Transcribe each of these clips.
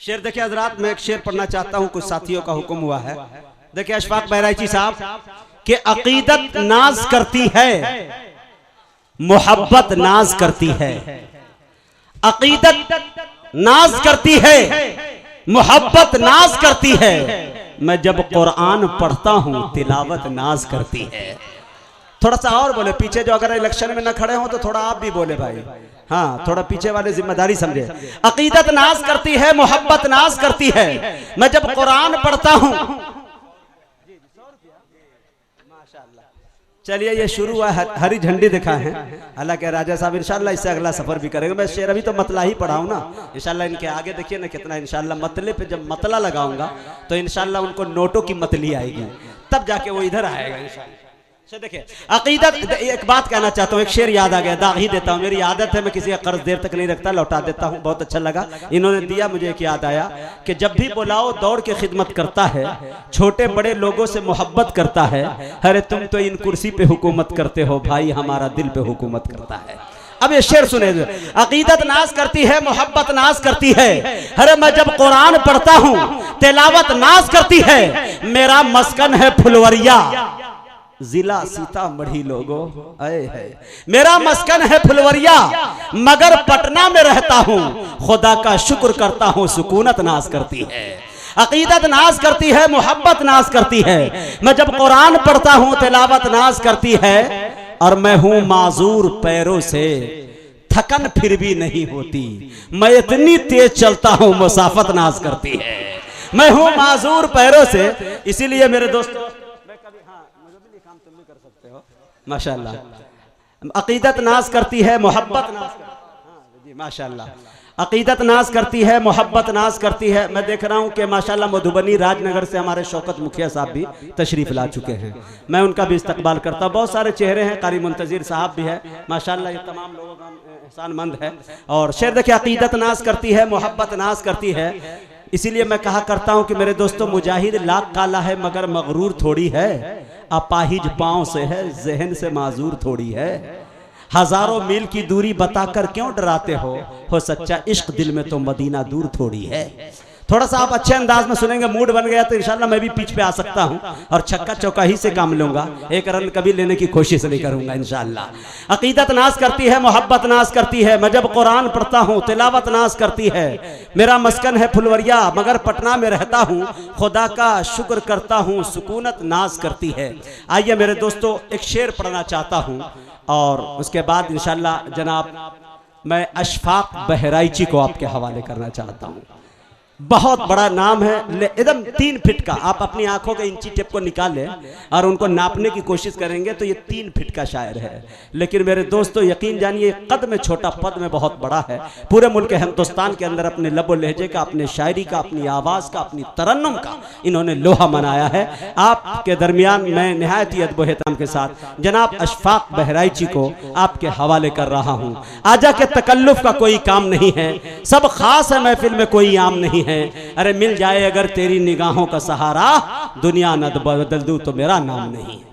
शेर देखिए हजरात, मैं एक शेर पढ़ना चाहता हूं, कुछ साथियों का हुक्म हुआ है। देखिए अशफाक बहराइची साहब कि अकीदत नाज करती है, मोहब्बत नाज करती है। अकीदत नाज करती है, मोहब्बत नाज करती है। मैं जब कुरान पढ़ता हूं तिलावत नाज करती है। थोड़ा सा और बोले, पीछे जो अगर इलेक्शन में न खड़े हो तो थोड़ा आप भी बोले भाई। हाँ, थोड़ा पीछे वाले जिम्मेदारी समझे। अकीदत नाज करती है, मोहब्बत नाज करती है। मैं जब कुरान पढ़ता हूं, चलिए ये शुरू हुआ, हरी झंडी दिखा है। हालांकि राजा साहब इंशाल्लाह इससे अगला सफर भी करेंगे। मैं शेर अभी तो मतला ही पढ़ाऊं ना, इंशाल्लाह इनके आगे देखिए ना कितना, इंशाल्लाह मतले पे जब मतला लगाऊंगा तो इंशाल्लाह उनको नोटों की मतली आएगी, तब जाके वो इधर आएगा इंशाल्लाह। देखिए अकीदत, एक बात कहना चाहता हूँ, एक शेर याद आ गया, दाग ही देता हूँ। मेरी आदत है मैं किसी का कर्ज देर तक नहीं रखता, लौटा देता हूँ। बहुत अच्छा लगा इन्होंने दिया, मुझे एक याद आया कि जब भी बुलाओ दौड़ के खिदमत करता है, छोटे बड़े लोगों से मोहब्बत करता है। अरे तुम तो इन कुर्सी पे हुकूमत करते हो भाई, हमारा दिल पे हुकूमत करता है। अब ये शेर सुने, अकीदत नाज करती है, मोहब्बत नाज करती है। अरे मैं जब कुरान पढ़ता हूँ तिलावत नाज करती है। मेरा मस्कन है फुलवरिया, जिला सीतामढ़ी लोगों, आए है मेरा मस्कन है फुलवरिया, मगर पटना में रहता हूँ। खुदा का शुक्र करता हूँ, सुकूनत नाज करती है। अकीदत नाज करती है, मोहब्बत नाज करती है। मैं जब कुरान पढ़ता हूँ तिलावत नाज करती है। और मैं हूँ माजूर पैरों से, थकन फिर भी नहीं होती। मैं इतनी तेज चलता हूँ, मुसाफत नाज करती है। मैं हूँ माजूर पैरों से, इसीलिए मेरे दोस्तों माशाल्लाह अकीदत नाज करती है, मोहब्बत नाज करती है। माशाल्लाह अकीदत नाज करती है, मोहब्बत नाज करती है। मैं देख रहा हूं कि माशाल्लाह मधुबनी राजनगर से हमारे शौकत मुखिया साहब भी तशरीफ ला चुके हैं। मैं उनका भी इस्तकबाल करता हूं। बहुत सारे चेहरे हैं, कारी मुंतजिर साहब भी है, माशाल्लाह ये तमाम लोगों का एहसानमंद है। और शेर देखिए, अकीदत नाज करती है, मोहब्बत नाज करती है। इसीलिए मैं कहा करता हूं कि मेरे दोस्तों, मुजाहिद लाख काला है मगर मगरूर थोड़ी है। अपाहिज पांव से है, जहन से माजूर थोड़ी है। हजारों मील की दूरी बताकर क्यों डराते हो सच्चा इश्क दिल में तो मदीना दूर थोड़ी है। थोड़ा सा आप अच्छे अंदाज में सुनेंगे, मूड बन गया तो इंशाल्लाह मैं भी पीछ पे आ सकता हूं और छक्का चौका ही से काम लूंगा, एक रन कभी लेने की कोशिश नहीं करूंगा इंशाल्लाह। अकीदत नाज करती है, मोहब्बत नाज करती है। मैं जब कुरान पढ़ता हूं तिलावत नाज करती है। मेरा मस्कन है फुलवरिया, मगर पटना में रहता हूं। खुदा का शुक्र करता हूं, सुकूनत नाज करती है। आइए मेरे दोस्तों, एक शेर पढ़ना चाहता हूं और उसके बाद इंशाल्लाह जनाब मैं अशफाक बहराइची को आपके हवाले करना चाहता हूं। बहुत बड़ा नाम है, एकदम 3 फीट का। आप अपनी आंखों के इंची टेप को निकाल लें और उनको नापने की कोशिश करेंगे तो ये 3 फीट का शायर है। लेकिन मेरे दोस्तों यकीन जानिए, कद में छोटा पद में बहुत बड़ा है। पूरे मुल्क हिंदुस्तान के अंदर अपने लबो लहजे का, अपने शायरी का, अपनी आवाज का, अपनी तरन्नुम का इन्होंने लोहा मनाया है। आपके दरमियान मैं निहायत ही अदब एहतराम के साथ जनाब अशफाक बहराइची को आपके हवाले कर रहा हूँ। आजा के तकल्लुफ का कोई काम नहीं है, सब खास है महफिल में कोई आम नहीं है। अरे मिल जाए अगर तेरी निगाहों का सहारा, दुनिया न बदल दूं तो मेरा नाम नहीं है।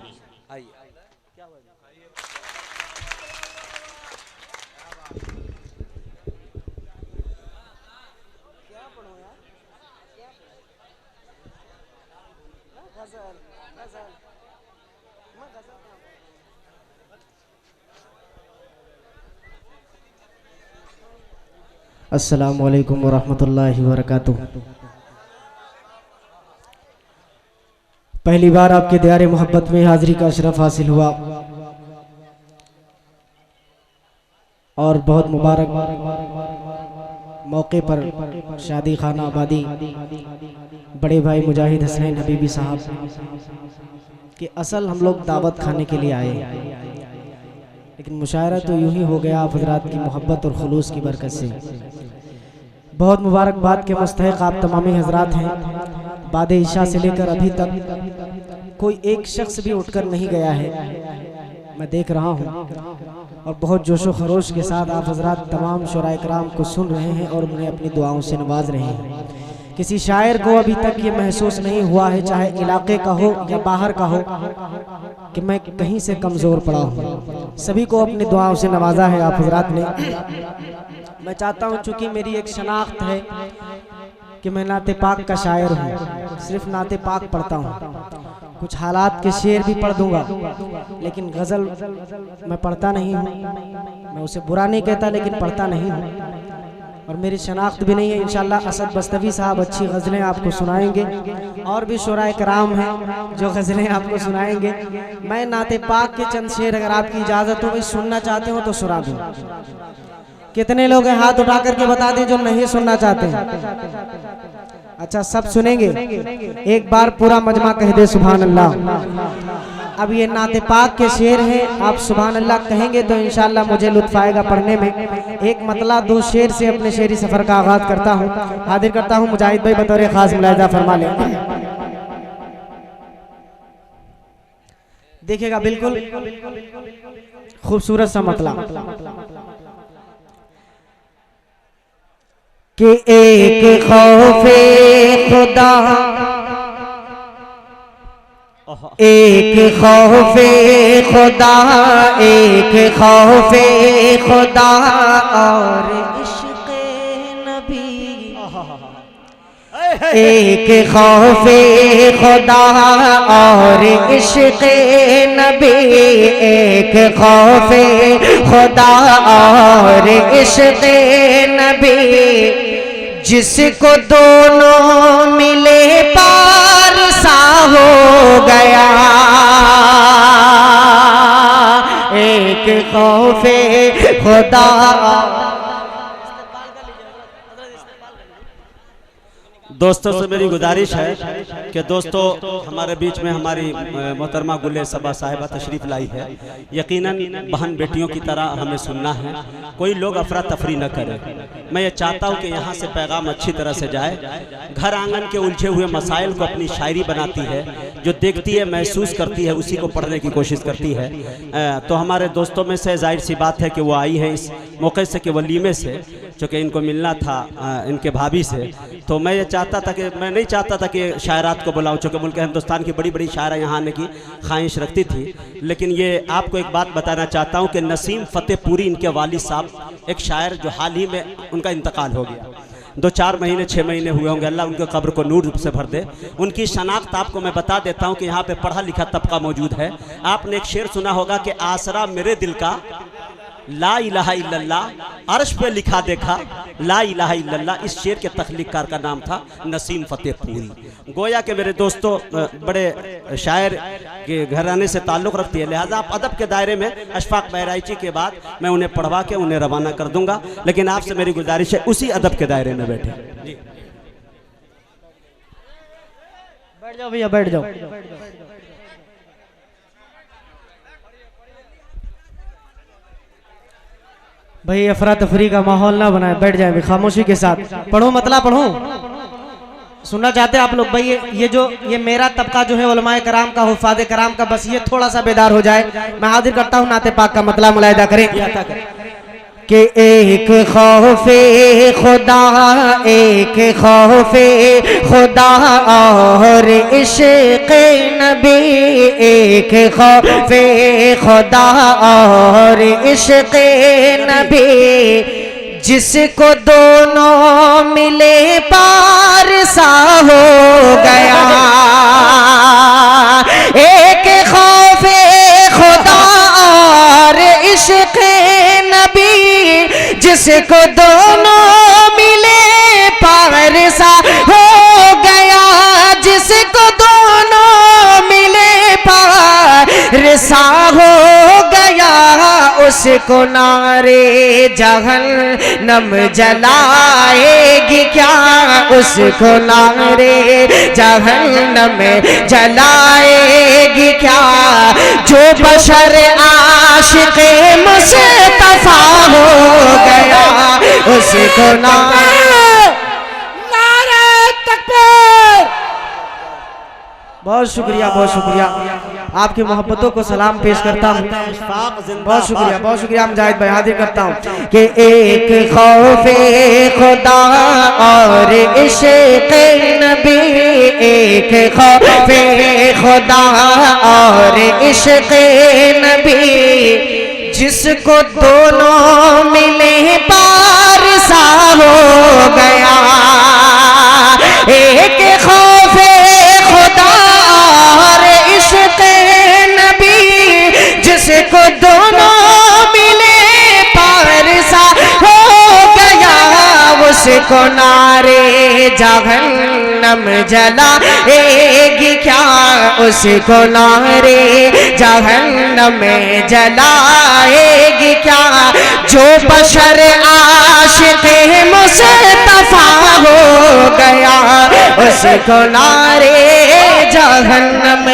अस्सलामु अलैकुम वरहमतुल्लाहि वबरकातुह। पहली बार आपके दयारे मोहब्बत में हाजिरी का अशरफ हासिल हुआ और बहुत मुबारक मौके पर शादी खाना आबादी बड़े भाई मुजाहिद हसनैन हबीबी साहब कि असल हम लोग दावत खाने के लिए आए, लेकिन मुशायरा तो यूं ही हो गया आप हजरात की मोहब्बत और खुलूस की बरकत से। बहुत मुबारकबाद के मुस्तहिक आप तमामी हजरात हैं। बाद इशा से लेकर अभी तक कोई एक शख्स भी उठकर नहीं गया है, मैं देख रहा हूँ। और बहुत जोशो खरोश के साथ आप हजरात तमाम शुराए कराम को सुन रहे हैं और उन्हें अपनी दुआओं से नवाज रहे हैं। किसी शायर को अभी तक ये महसूस नहीं हुआ है, चाहे इलाके का हो या बाहर का हो, कि मैं कहीं से कमज़ोर पड़ा हूँ। सभी को अपनी दुआओं से नवाजा है आप हजरात ने। मैं चाहता हूँ, चूँकि मेरी एक शनाख्त है कि मैं नाते पाक का शायर हूँ, सिर्फ नाते पाक पढ़ता हूँ। कुछ हालात के शेर भी पढ़ दूंगा, लेकिन गज़ल मैं पढ़ता नहीं हूँ। मैं उसे बुरा नहीं कहता, लेकिन पढ़ता नहीं हूँ और मेरी शनाख्त भी नहीं है। इंशाल्लाह असद बस्तवी साहब अच्छी गज़लें आपको सुनाएंगे और भी शुराए कराम हैं जो गज़लें आपको सुनाएंगे। मैं नाते पाक के चंद शेर अगर आपकी इजाज़त हो, भाई सुनना चाहते हो तो सुना दूँ। कितने लोग हैं हाथ उठा करके बता दें जो नहीं सुनना चाहते हैं। अच्छा, सब सुनेंगे? एक बार पूरा मजमा कह दे सुभान अल्लाह। अब ये नाते पाक के शेर हैं, आप सुभान अल्लाह कहेंगे तो इंशाल्लाह मुझे लुत्फ आएगा पढ़ने में। एक मतला दो शेर से अपने शेरी सफर का आगाज करता हूँ। हाजिर करता हूँ मुजाहिद भाई बतौर खास मुलाहिजा फरमा ले। देखिएगा बिल्कुल खूबसूरत सा मतला कि एक खौफे खुदा, एक खौफे खुदा, एक खौफे खुदा और इश्क़े नबी। एक खौफे खुदा और इश्क़े नबी, एक खौफे खुदा और इश्क़े नबी। जिसको दोनों मिले पार सा हो गया। एक खौफे खुदा। दोस्तों से मेरी गुजारिश है कि दोस्तों हमारे बीच में हमारी मोहतरमा गुले सबा साहिबा तशरीफ़ लाई है। यकीनन बहन बेटियों की तरह हमें सुनना है, कोई लोग अफरा तफरी न करे। मैं ये चाहता हूँ कि यहाँ से पैगाम अच्छी तरह से जाए। घर आंगन के उलझे हुए मसाइल को अपनी शायरी बनाती है, जो देखती है महसूस करती है उसी को पढ़ने की कोशिश करती है। तो हमारे दोस्तों में से जाहिर सी बात है कि वो आई है इस मौके से, कि वलीमे से, चूँकि इनको मिलना था इनके भाभी से। तो मैं ये चाहता था कि मैं नहीं चाहता था कि शायरात को बुलाऊं, चूँकि मुल्क हिंदुस्तान की बड़ी बड़ी शायरा यहाँ आने की ख्वाहिश रखती थी। लेकिन ये आपको एक बात बताना चाहता हूँ कि नसीम फ़तेहपुरी इनके वालिद साहब एक शायर जो हाल ही में उनका इंतकाल हो गया, 2-4 महीने 6 महीने हुए होंगे। अल्लाह उनके कब्र को नूर से भर दे। उनकी शनाख्त आपको मैं बता देता हूँ कि यहाँ पे पढ़ा लिखा तबका मौजूद है। आपने एक शेर सुना होगा कि आसरा मेरे दिल का ला इलाहा इल्लल्लाह, अर्श पे लिखा देखा ला इलाहा इल्लल्लाह। इस शेर के तख्लीक़कार का नाम था नसीम फ़तेहपुरी। गोया के मेरे दोस्तों बड़े शायर के घराने से ताल्लुक़ रखती है, लिहाजा आप अदब के दायरे में अशफाक बहराइची के बाद मैं उन्हें पढ़वा के उन्हें रवाना कर दूंगा। लेकिन आपसे मेरी गुजारिश है उसी अदब के दायरे में बैठे। बैठ जाओ भैया, बैठ जाओ। भाई अफरा तफरी का माहौल ना बनाए, बैठ जाए खामोशी के साथ। पढ़ो मतला पढ़ो, सुनना चाहते हैं आप लोग? भाई ये मेरा तबका जो है उलमाए कराम का, हुफ़ाज़े कराम का, बस ये थोड़ा सा बेदार हो जाए। मैं हाजिर करता हूँ नाते पाक का मतला, मुलाहिदा करें कि एक खौफे खुदा, एक खौफे खुदा और इश्क़े नबी, एक खौफे खुदा और इश्क़े नबी। जिसको दोनों मिले पार सा हो गया। एक खौफे खुदा और इश्क़े नबी, जिसको दोनों मिले पार सा हो गया। जिसको दोनों मिले पार सा हो गया, उसको नारे जहन्नम जलाएगी क्या? उसको नारे जहन्नम जलाएगी क्या? जो बशर आशिक़े मुस्तफ़ा हो गया, उसको नारे तकबीर। बहुत शुक्रिया, बहुत शुक्रिया। आपकी मोहब्बतों को सलाम पेश करता हूँ। बहुत शुक्रिया, बहुत शुक्रिया। मुजाहिद भाई हाजिर करता हूँ कि एक खौफे खुदा और इश्क़े नबी, एक खौफे खुदा और इश्क़े नबी। जिसको दोनों मिले पार सा हो गया। जहन्नम जलाएगी क्या, उसको नारे जहन्नम जलाएगी क्या। जो बशर आशिक़े मुस्तफा हो गया, उसको नारे जहन्नम।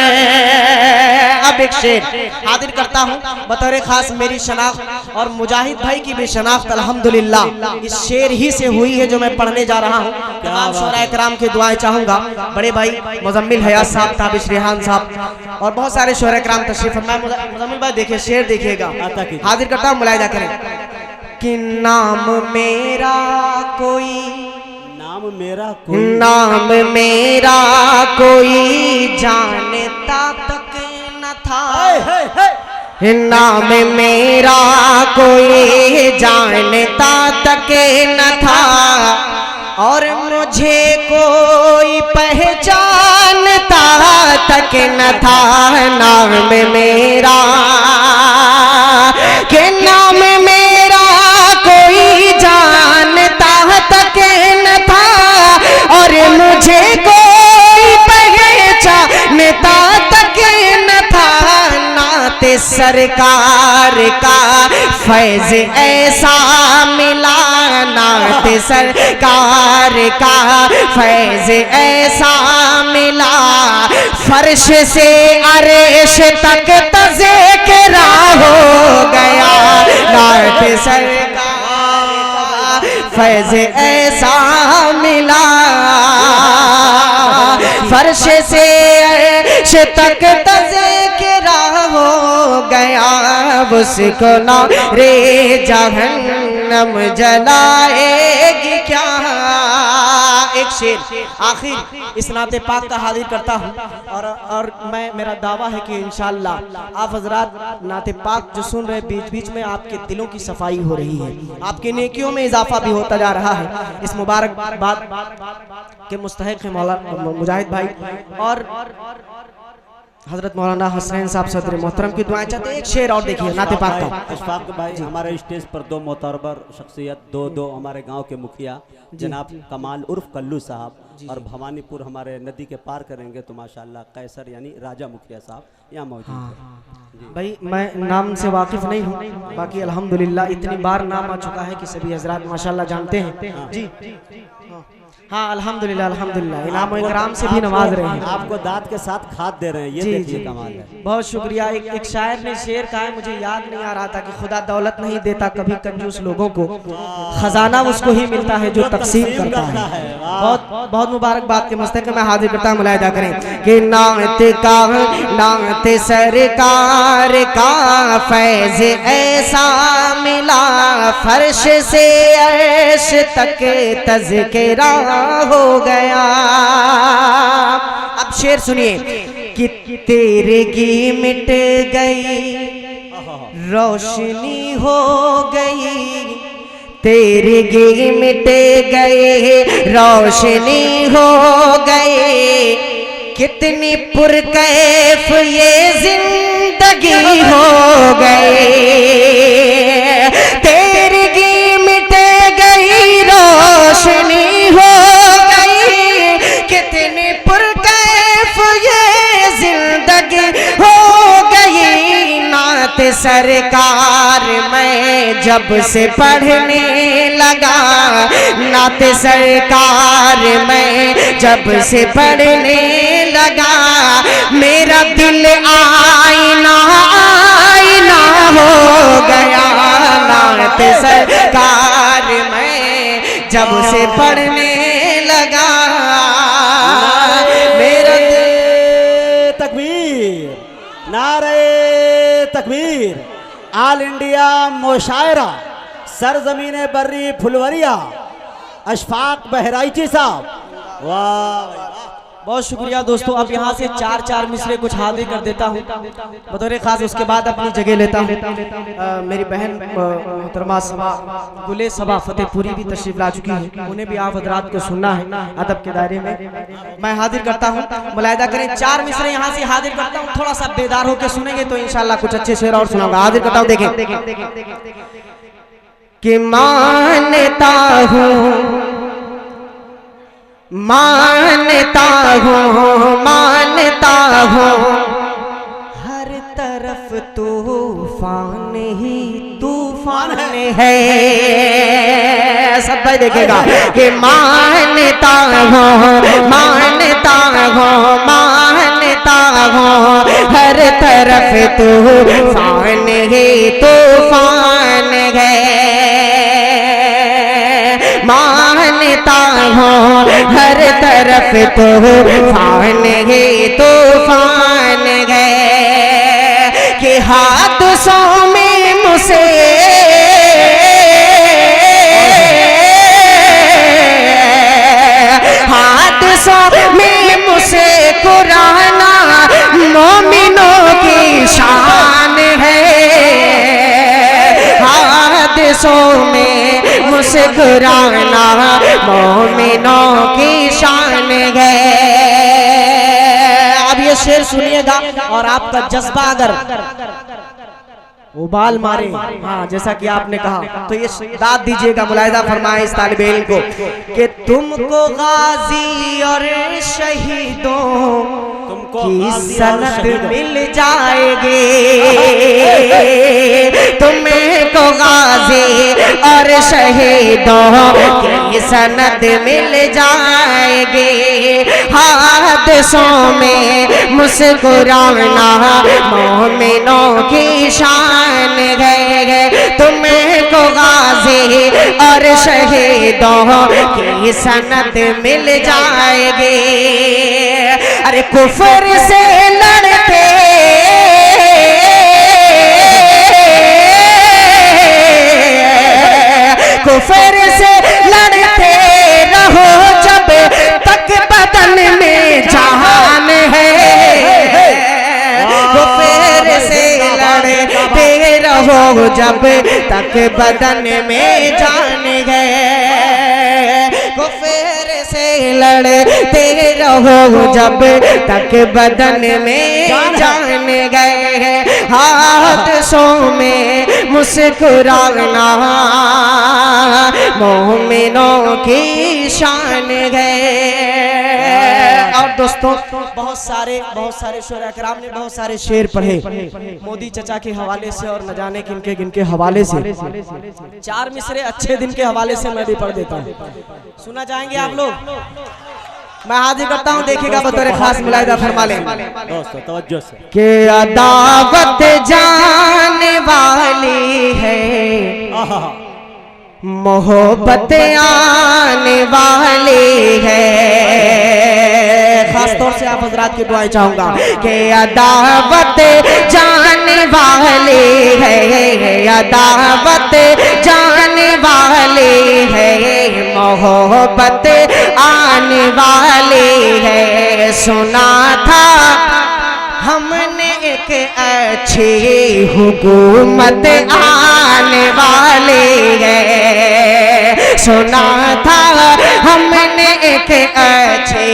अब एक शेर हाजिर करता हूँ बतौर खास मेरी शनाख्त और मुजाहिद भाई की भी शनाख्त अल्हम्दुलिल्लाह इस शेर ही से हुई है जो मैं पढ़ने जा रहा हूँ। तमाम शोरा इकराम की दुआएं चाहूँगा। बड़े भाई मुजम्मिल हयात साहब, ताबिश रेहान साहब और बहुत सारे शोरा इकराम तशरीफ फरमाए। मुजम्मिल भाई देखिए शेर देखिएगा, हाजिर करता हूँ, मुलाहिजा करें कि नाम मेरा कोई, नाम मेरा कोई, नाम मेरा कोई जानता तक न था, नाम मेरा कोई जानता तक न था, और मुझे कोई पहचानता तक न था। नाम मेरा के नाम मेरा कोई जानता तक न था, और मुझे कोई पहचानता तक न था। नाते सरकार का फैज़ ऐसा मिला, नाते सरकार का फैज़ ऐसा मिला, फर्श से अर्श तक तज़किरा हो गया। नाते सरकार का फैज़ ऐसा मिला, फर्श से अर्श तक तज़किरा हो गया। उसको नारे जहन्नम जलाएगी क्या। एक शेर आखिर इस नाते पाक का हाजिर करता हूँ और मैं मेरा दावा है कि इंशाअल्लाह आप हजरात नाते पाक जो सुन रहे बीच बीच में आपके दिलों की सफाई हो रही है, आपकी नेकियों में इजाफा भी होता जा रहा है। इस मुबारक बात के मुस्तहिक है मौलाना मुजाहिद भाई और हजरत मौलाना हसनैन साहब सदर मोहतरम की दुआएं चाहते हैं। एक शेर और देखिए नाते पाक का। अशफाक भाई हमारे स्टेज पर दो मोतबर शख्सियत, दो हमारे गांव के मुखिया जनाब कमाल उर्फ कल्लू साहब और भवानीपुर हमारे नदी के पार करेंगे तो माशाल्लाह कैसर यानी राजा मुखिया साहब यहाँ मौजूद हैं। भाई मैं नाम से वाकिफ नहीं हूँ, बाकी अल्हम्दुलिल्लाह इतनी बार नाम आ चुका है कि सभी हजरात माशाल्लाह जानते हैं। जी हाँ अल्हम्दुलिल्लाह अल्हम्दुलिल्लाह इनाम इकराम से भी नवाज रहे हैं। आपको दाद के साथ खाद दे रहे हैं, ये देखिए कमाल है। बहुत शुक्रिया। एक शायर ने शेर कहा है, मुझे याद नहीं आ रहा था कि खुदा दौलत नहीं देता कभी कंजूस लोगों को, खजाना उसको ही मिलता है जो तकसीम करता है। बहुत बहुत मुबारकबाद के मस्तक में हाजिर करता हूँ, मुलाहिजा करें कि नाते का नाते सरकार का फैज़ ऐसा मिला, फर्श से अर्श तक तज़किरा हो गया। अब शेर सुनिए कि तेरे की मिट गई रोशनी हो गई, तेरे की मिट गई रोशनी हो गई, कितनी पुरकैफ ये जिंदगी हो गई। तेरे की मिट गई रोशनी हो गई, कितनी पुरकैफ ये जिंदगी हो गई। नात सरकार मैं जब से पढ़ने लगा, नात सरकार मैं जब से पढ़ने लगा, मेरा दिल आईना आईना हो गया। नात सरकार मैं जब से पढ़ने लगा, मेरा तकबीर, नारे तकबीर। आल इंडिया मुशायरा सरजमीने बर्री फुलवरिया अशफाक बहराइची साहब, वाह बहुत शुक्रिया दोस्तों। अब यहाँ से चार मिसरे कुछ हाजिर कर देता हूँ बतौर खास, उसके बाद अपनी जगह लेता हूँ। मेरी बहन मोहतरमा सबा गुले सबा फतेहपुरी भी तशरीफ ला चुकी है, उन्हें भी आप हजरात को सुनना है अदब के दायरे में। मैं हाजिर करता हूँ, मुलाहिजा करें, 4 मिसरे यहाँ से हाजिर करता हूँ। थोड़ा सा बेदार होकर सुनेंगे तो इंशाल्लाह कुछ अच्छे शेर और सुनाऊंगा। हाजिर करता हूँ, देखें कि मानता हूँ मानता हूँ हर तरफ तूफान ही तूफान है। सब भाई देखेगा कि मानता हूँ हर तरफ तूफान ही तूफान है। मानता हूँ हर तरफ तूफान ही तूफान है कि हादसों में मुझसे कुराना मोमिनों की शान है। हादसों में मुस्कुराना मोमिनों की शान है। अब ये शेर सुनिएगा और आपका जज्बा अगर उबाल मारे, हाँ जैसा कि आपने कहा, तो ये दाद दीजिएगा, मुलाहिजा फरमाए इस तालिब इल्म को कि तुमको गाजी और शहीदों की सनद मिल जाएगी। तुमको गाजी और शहीदों की सनद मिल जाएगी। हादसों में मुस्कुराना मोमिनों की शान है। तुमको गाजी और शहीदों की सनद मिल जाएगी। अरे कुफर से लड़ते कुफर से लड़ते रहो जब तक बदन में जान है। कुफर से लड़ते रहो जब तक बदन में जान है। कुफर से लड़ते रहो जब तक बदन में जान गए। हादसों में मुस्कुराना मोमिनों की शान है। और दोस्तों बहुत सारे शुरा कराम ने बहुत सारे शेर पढ़े मोदी चचा के हवाले से और न जाने किनके हवाले से। चार मिसरे अच्छे दिन के हवाले से मैं भी पढ़ देता हूँ, सुना चाहेंगे आप लोग? मैं हाजिर करता हूँ, देखिएगा बतौर खास मुलाहिजा फरमा लें दोस्तों तवज्जो से कि अदावत जाने वाली है, मोहब्बत आने वाली है। खास तौर से आप हजरात की दुआएं चाहूंगा कि अदावत जाने वाली है, अदावत जाने वाली है, मोहब्बत आने वाली है। सुना था हमने एक अच्छी हुकूमत आने वाली है। सुना था हमने एक अच्छी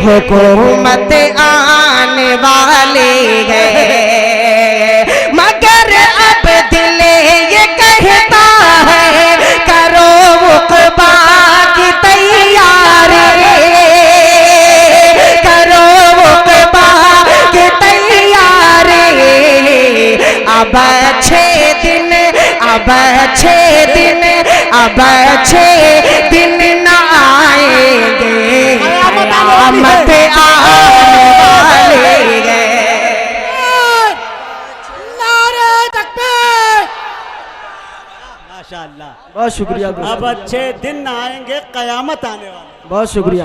हुकूमत आने वाली है। मगर अब दिल ये कहता है करो उक़बा की तैयारी, करो उक़बा की तैयारी। अब अच्छे दिन न आएंगे, क़यामत आने वाली है। नारे तकबीर। माशाअल्लाह, बहुत शुक्रिया। अब अच्छे दिन आएंगे, कयामत आने वाली। बहुत शुक्रिया।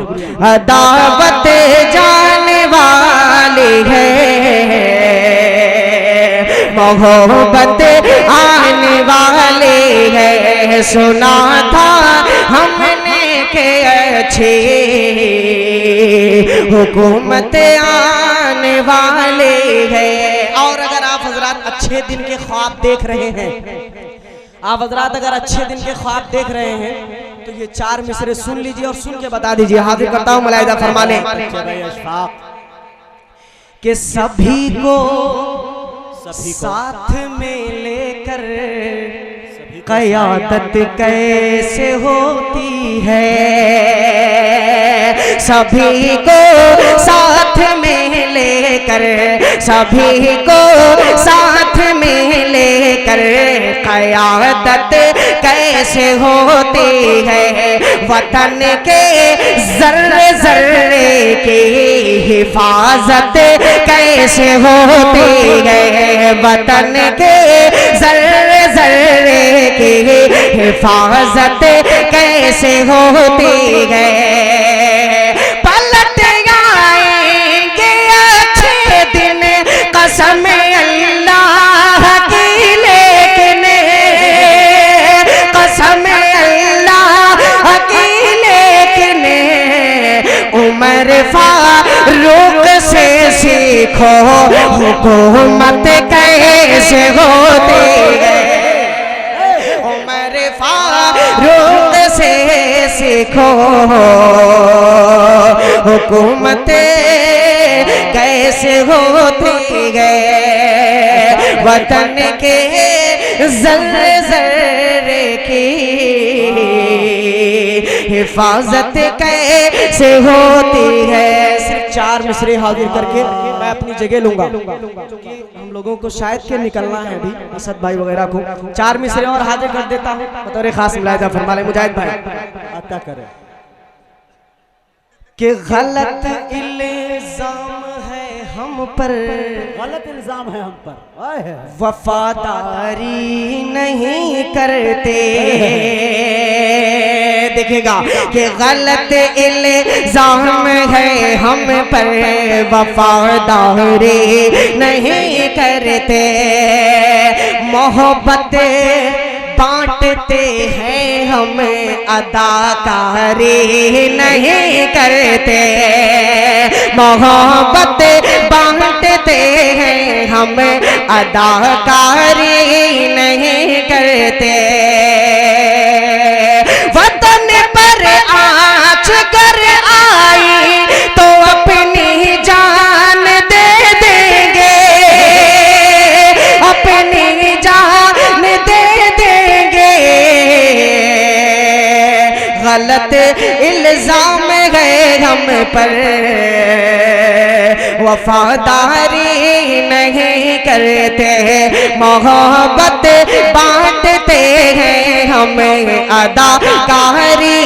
दावत जाने वाली है, मोहब्बत आने वाली है। सुना था हमने के अच्छी हुकूमत आने वाली है। और अगर आप हजरात अच्छे दिन के ख्वाब देख रहे हैं, आप हजरात अगर अच्छे दिन के ख्वाब देख रहे हैं तो ये चार मिसरे सुन लीजिए और सुन के बता दीजिए। हाजिर करता हूँ मुलाहिजा फरमाने कि सभी को साथ में लेकर क़यादत कैसे होती है। सभी को साथ में लेकर, सभी को साथ में लेकर क़यादत कैसे होती है, वतन के जर्रे जर्रे की हिफाजत कैसे होती है, वतन के जर्रे जर्रे की हिफाजत कैसे होती है। पलट आएंगे अच्छे दिन कसम अल्लाह की, लेकिन कसम अल्लाह की, लेकिन उमर फारूक से सीखो हुकूमत कैसे होती है, उमर फारूक से सीखो हुकूमत कैसे होती है, वतन के जर्रे जर्रे की हिफाजत कैसे होती है। सिर्फ 4 मिसरे हाजिर करके मैं अपनी जगह लूंगा, क्योंकि हम लोगों को शायद के निकलना है अभी, असद भाई वगैरह को 4 मिसरे और हाजिर कर देता हूँ बतौर खास मुलाहिजा फरमा लें मुजाहिद भाई अता करें कि गलत इल्जाम है हम पर, गलत इल्जाम है हम पर, वफादारी नहीं करते। देखिएगा कि गलत इल्जाम है हम पर, वफादारी नहीं करते। मोहब्बत बांटते हैं हम, अदाकारी नहीं करते। मोहब्बत बांटते हैं हम, अदाकारी नहीं करते। वतन पर आँच कर आई तो अपनी जान दे देंगे, अपनी जान दे देंगे। गलत इल्जाम है हम पर, वफादारी नहीं करते। मोहब्बत बांटते हैं हम, अदाकारी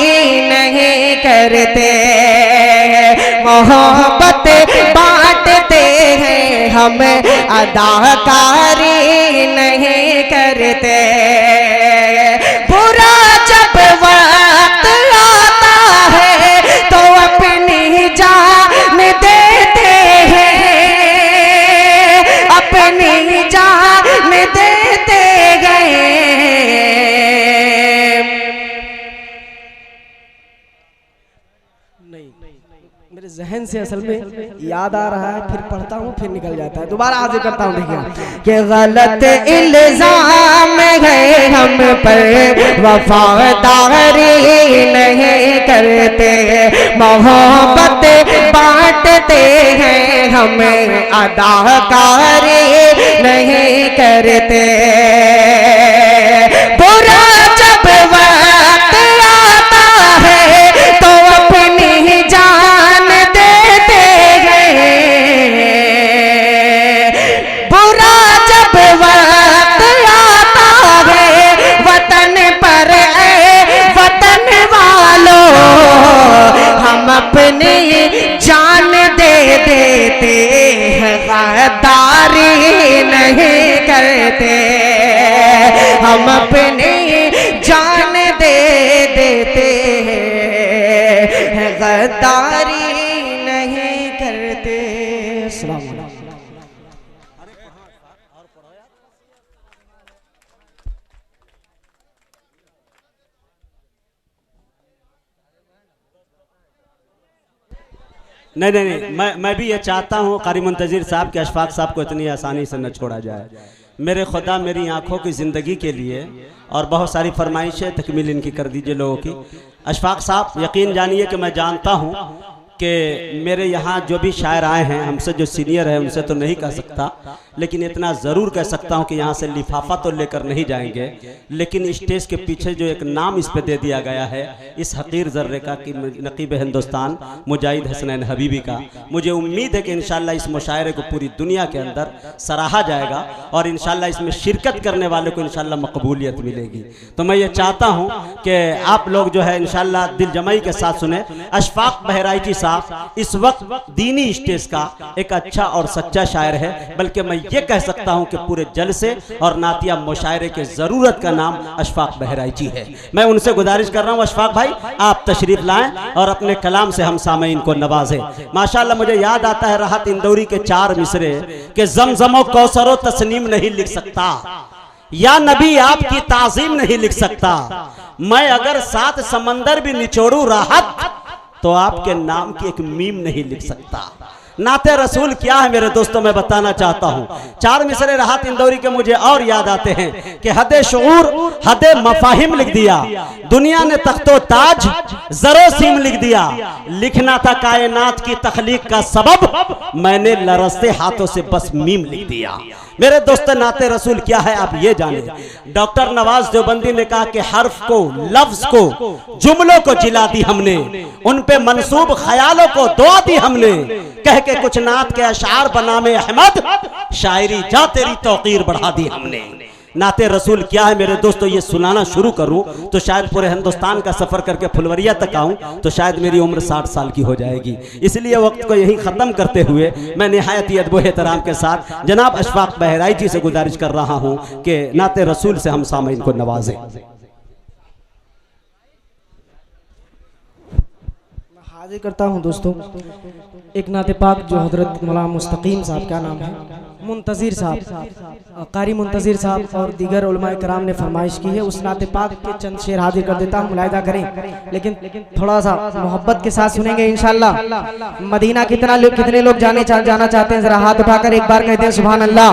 नहीं करते। मोहब्बत बांटते हैं हम, अदाकारी नहीं करते। बुरा जब वक्त आता है तो अपनी जान देते हैं, अपनी जान देते गए। मेरे जहन से असल में याद आ रहा है, फिर पढ़ता हूँ फिर निकल जाता है, दोबारा हाजिर करता हूँ। देखिए कि गलत इल्जाम है हम पर, वफादारी नहीं करते। मोहब्बत बांटते हैं हम, अदाकारी नहीं करते। बुरा जब वक्त आता है तो अपनी जान देते हैं। बुरा जब वक्त आता है वतन पर, वतन वालों हम अपनी जान दे देते हैं, गद्दारी नहीं करते। हम अपनी जान दे देते हैं, गद्दारी नहीं करते। अस्सलाम वालेकुम। नहीं नहीं नहीं, मैं भी ये चाहता हूँ कारी मुंतजिर साहब के अशफाक साहब को इतनी आसानी से न छोड़ा जाए। मेरे खुदा मेरी आंखों की ज़िंदगी के लिए और बहुत सारी फरमाइशें तकमील इनकी कर दीजिए लोगों की। अशफाक साहब यकीन जानिए कि मैं जानता हूँ कि मेरे यहाँ जो भी शायर आए हैं, हमसे जो सीनियर है उनसे तो नहीं कह सकता, लेकिन इतना ज़रूर कह सकता हूँ कि यहाँ से लिफाफा तो लेकर नहीं जाएंगे, लेकिन स्टेज के पीछे जो एक नाम इस पे दे दिया गया है इस हकीर ज़र्रे का कि नकीब हिंदुस्तान मुजाहिद हसनैन हबीबी का, मुझे उम्मीद है कि इंशाल्लाह इस मुशायरे को पूरी दुनिया के अंदर सराहा जाएगा और इंशाल्लाह इसमें शिरकत करने वाले को इंशाल्लाह मकबूलियत मिलेगी। तो मैं ये चाहता हूँ कि आप लोग जो है इंशाल्लाह दिल जमाई के साथ सुने। अशफाक बहराइची साहब इस वक्त दीनी स्टेज का एक अच्छा और सच्चा शायर है, बल्कि मैं ये कह सकता हूं कि पूरे जलसे और नातिया मुशायरे के जरूरत का नाम अशफाक बहराइची है। मैं उनसे गुजारिश कर रहा हूं, अशफाक भाई आप तशरीफ लाएं और अपने कलाम से हम सामईन को नवाजें। माशाल्लाह मुझे याद आता है राहत इंदौरी के 4 मिसरे के ज़मज़मो कौसरो तस्नीम नहीं लिख सकता, या नबी आपकी ताज़ीम नहीं लिख सकता, मैं अगर 7 समंदर भी निचोड़ू राहत तो आपके नाम की एक मीम नहीं लिख सकता। नाते रसूल क्या है मेरे दोस्तों, मैं बताना चाहता हूँ। 4 मिसरे राहत इंदौरी के मुझे और याद आते हैं कि हदे शऊर हदे मफाहिम लिख दिया, दुनिया ने तख्तो ताज जरो सीम लिख दिया, लिखना था कायनात की तखलीक का सबब, मैंने लरसते हाथों से बस मीम लिख दिया। मेरे दोस्त नाते रसूल क्या है आप ये जाने। डॉक्टर नवाज देवबंदी ने कहा कि हर्फ को, लफ्ज को, जुमलों को जिला दी हमने, उन पे मंसूब ख्यालों को दुआ दी हमने, कह के कुछ नात के अशार बनामे अहमद, शायरी जा तेरी तौकीर बढ़ा दी हमने। नाते रसूल क्या है मेरे दोस्तों, ये सुनाना शुरू करूं तो शायद पूरे हिंदुस्तान का सफर करके फुलवरिया तक आऊं तो शायद मेरी उम्र 60 साल की हो जाएगी। इसलिए वक्त को यही ख़त्म करते हुए मैं निहायत ही अदब एहतराम के साथ जनाब अशफाक बहराइची से गुजारिश कर रहा हूं कि नाते रसूल से हम सामईन को नवाजें। हाजिर करता हूं दोस्तों एक नाते पाक जो हजरत मौलाना मुस्तकीम साहब, क्या नाम है, मुंतज़िर साहब, कारी मुंतज़िर साहब और दीगर उलमाए कराम ने फरमाइश की है, उस नाते पाक के चंद शेर हाजिर कर देता हूँ, मुलाहिदा करें, लेकिन थोड़ा सा मोहब्बत के साथ सुनेंगे इंशाल्लाह। मदीना कितने लोग जाना चाहते हैं, जरा हाथ उठाकर एक बार कहते हैं सुभान अल्लाह।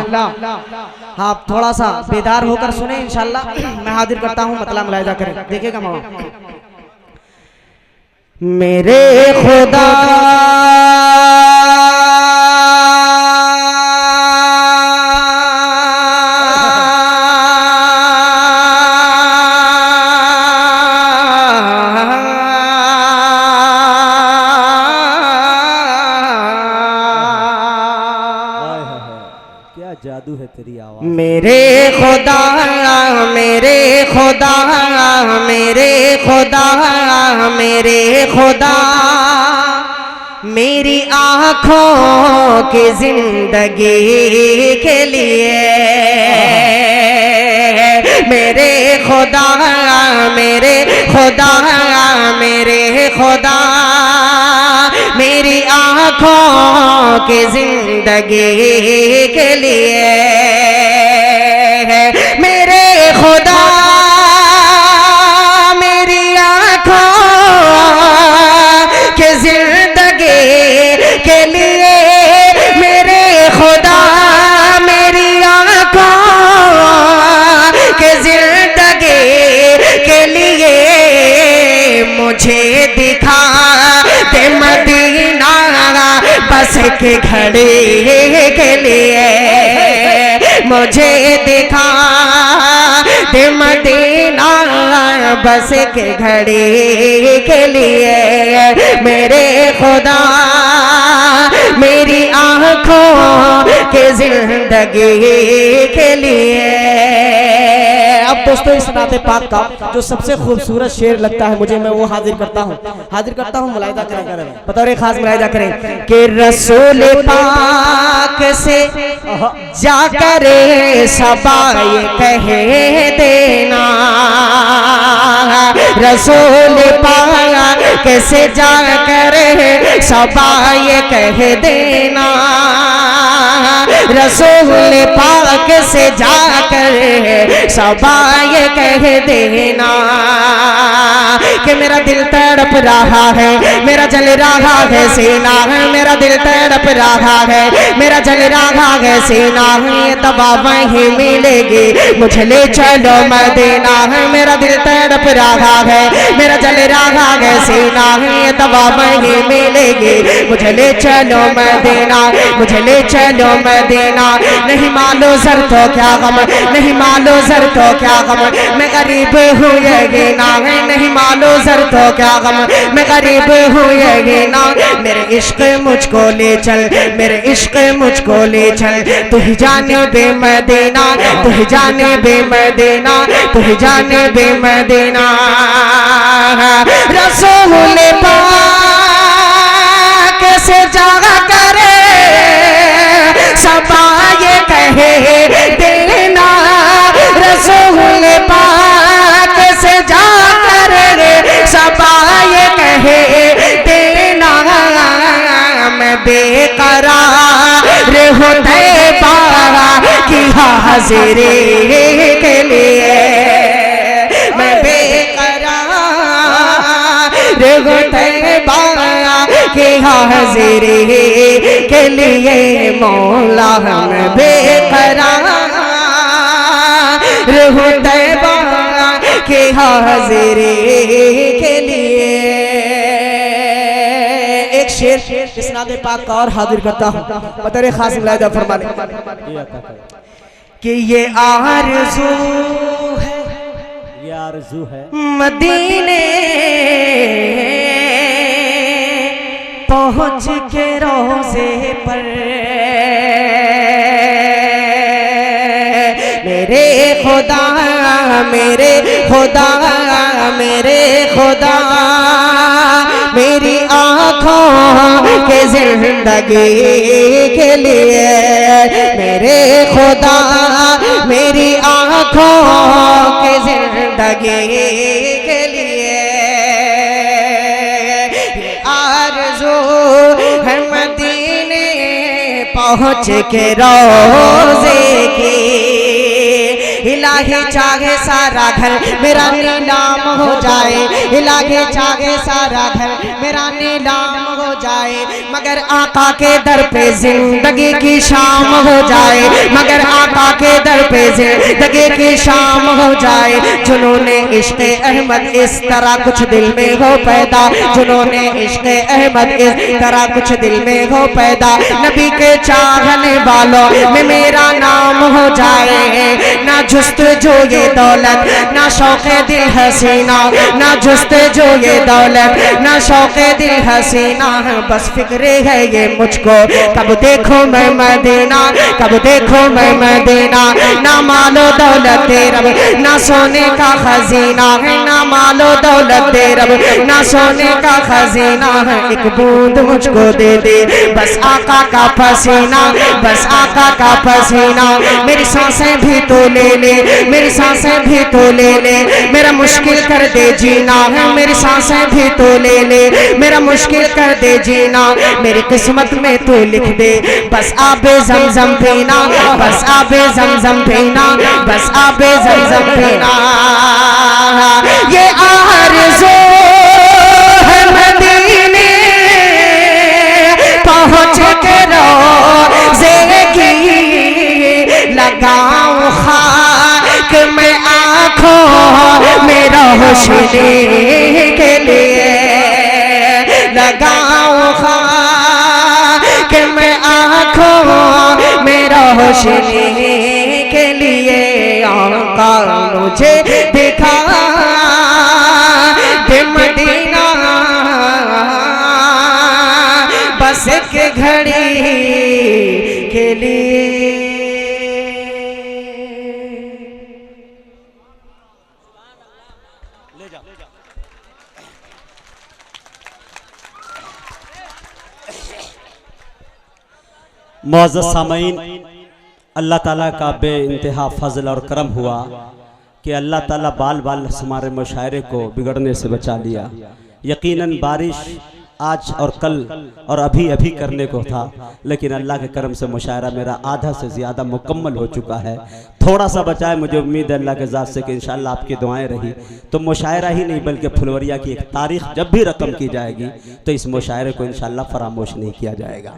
हाँ थोड़ा सा बेदार होकर सुने इंशाल्लाह। मैं हाजिर करता हूँ, मतलब मुलाहिदा करें, देखिएगा मामा। मेरे खुदा क्या जादू है तेरी आवाज़। मेरे खुदा मेरे खुदा मेरे खुदा मेरे खुदा मेरी आँखों की जिंदगी के लिए, मेरे खुदा मेरे खुदा मेरे खुदा मेरी आँखों की जिंदगी के लिए, मेरे खुदा मेरी आँखों के जिंदगी के लिए, मेरे खुदा मेरी आँखों के जिंदगी के लिए, मुझे दिखा दे मदीना बस के घड़ी के लिए, मुझे दिखा दे मदीना बस के घड़ी के लिए, मेरे खुदा मेरी आँखों के जिंदगी के लिए। अब दोस्तों इस नाते पाक का जो सबसे खूबसूरत शेर लगता है मुझे, मैं वो हाजिर करता हूँ, मुलाहिदा करें, बतौर खास मुलाहिदा करें कि रसूल पाक से जाकर सबाए कह देना, रसूल पाक से जाकर सबाए कह देना, रसूल पाक से जाकर सबा ये कह देना कि मेरा दिल तड़प रहा है, मेरा जल रहा है सीना, मेरा दिल तड़प रहा है, मेरा जल रहा है सीना, ये दवा वहीं मिलेगी, मुझे ले चलो मदीना, मेरा दिल तड़प रहा है, मेरा जल रहा है सीना, ये दवा वहीं मिलेगी, मुझे ले चलो मदीना, मुझे ले चलो मदीना। नहीं मालो सर तो क्या गम, नहीं मालो सर तो क्या गम, मैं गरीब हूँ ये ना, नहीं मालो सर तो क्या गम, मैं गरीब हूँ ये ना। मेरे इश्क मुझको ले चल, मेरे इश्क मुझको ले चल, तू ही जाने बे मदीना, तू ही जाने बे मदीना, तू ही जाने बे मदीना। रसूल पाक से जागा करे सबा ये कहे देना, रसूल पाक से जागा करे सबा ये कहे देना। मैं बेकरार हूँ तैबा की हाज़िरी के लिए, मैं बेकरार हूँ तैबा की हाज़िरी के लिए, मौला मैं बेकरार हूँ तैबा की हाज़िरी के लिए। एक शेर इस्नाद पाक का और हाजिर करता हूँ, बतौर खास मुलाहिज़ा फरमाने कि ये आरज़ू है, ये आरज़ू है मदीने पहुँच के रोज़े पर, मेरे खुदा मेरे खुदा मेरे खुदा मेरी आँखों के जिंदगी के लिए, मेरे खुदा मेरी आँखों के जिंदगी के लिए। आरज़ू है मदीने पहुँच के रोज़े की, इलाही चाहे सारा घर मेरा नीलाम हो जाए, इलाही चाहे सारा घर मेरा नीलाम हो जाए, मगर आका के दर पे जिंदगी की शाम हो जाए, मगर आका के दर पे जिंदगी की शाम हो जाए। जिन्होंने इश्क़ अहमद इस तरह कुछ दिल में हो पैदा, जिन्होंने इश्क़ अहमद इस तरह कुछ दिल में हो पैदा, नबी के चाहने वालों में मेरा नाम हो जाए। ना जुस्त जो ये दौलत, ना शौक़े दिल हसीना, ना जुस्त जो ये दौलत, ना शौक़े दिल हसीना, बस फिक्रे है ये मुझको कब देखो मैं मदीना, कब देखो मैं मदीना। ना मालो दौलत दे रब, ना सोने का खजीना है, ना मालो दौलत दे रब, ना सोने का खजीना है, एक बूंद मुझको दे दे बस आका का पसीना, बस आका का पसीना। मेरी सांसें भी तो ले ले, मेरी सांसें भी तो ले ले, मेरा मुश्किल कर दे जीना है, मेरी सांसें भी तो ले ले, मेरा मुश्किल कर दे जीना। मेरी किस्मत में तू लिख दे बस आबे ज़मज़म पीना, बस आबे ज़मज़म पीना, बस आबे ज़मज़म पीना। ये आरज़ू है मदीने पहुँच के रोज़े की, लगाऊं खाक में आँखों में रोशनी के लिए, लगाऊं खाक में आँखों में रोशनी के लिए। आका मुझे दिखा दे मदीना बस के घड़ी के लिए। मुअज़्ज़ज़ सामईन, अल्लाह ताला का बे इंतहा फजल और करम हुआ कि अल्लाह ताला बाल बाल हमारे मुशायरे को बिगड़ने से बचा लिया। यकीनन बारिश आज और कल और अभी अभी करने को था, लेकिन अल्लाह के करम से मुशायरा मेरा आधा से ज़्यादा मुकम्मल हो चुका है। थोड़ा सा बचा है, मुझे उम्मीद है अल्लाह के ज़ात से कि इंशाअल्लाह आपकी दुआएं रही तो मुशायरा ही नहीं बल्कि फुलवरिया की एक तारीख जब भी रकम की जाएगी तो इस मुशायरे को इंशाअल्लाह फरामोश नहीं किया जाएगा।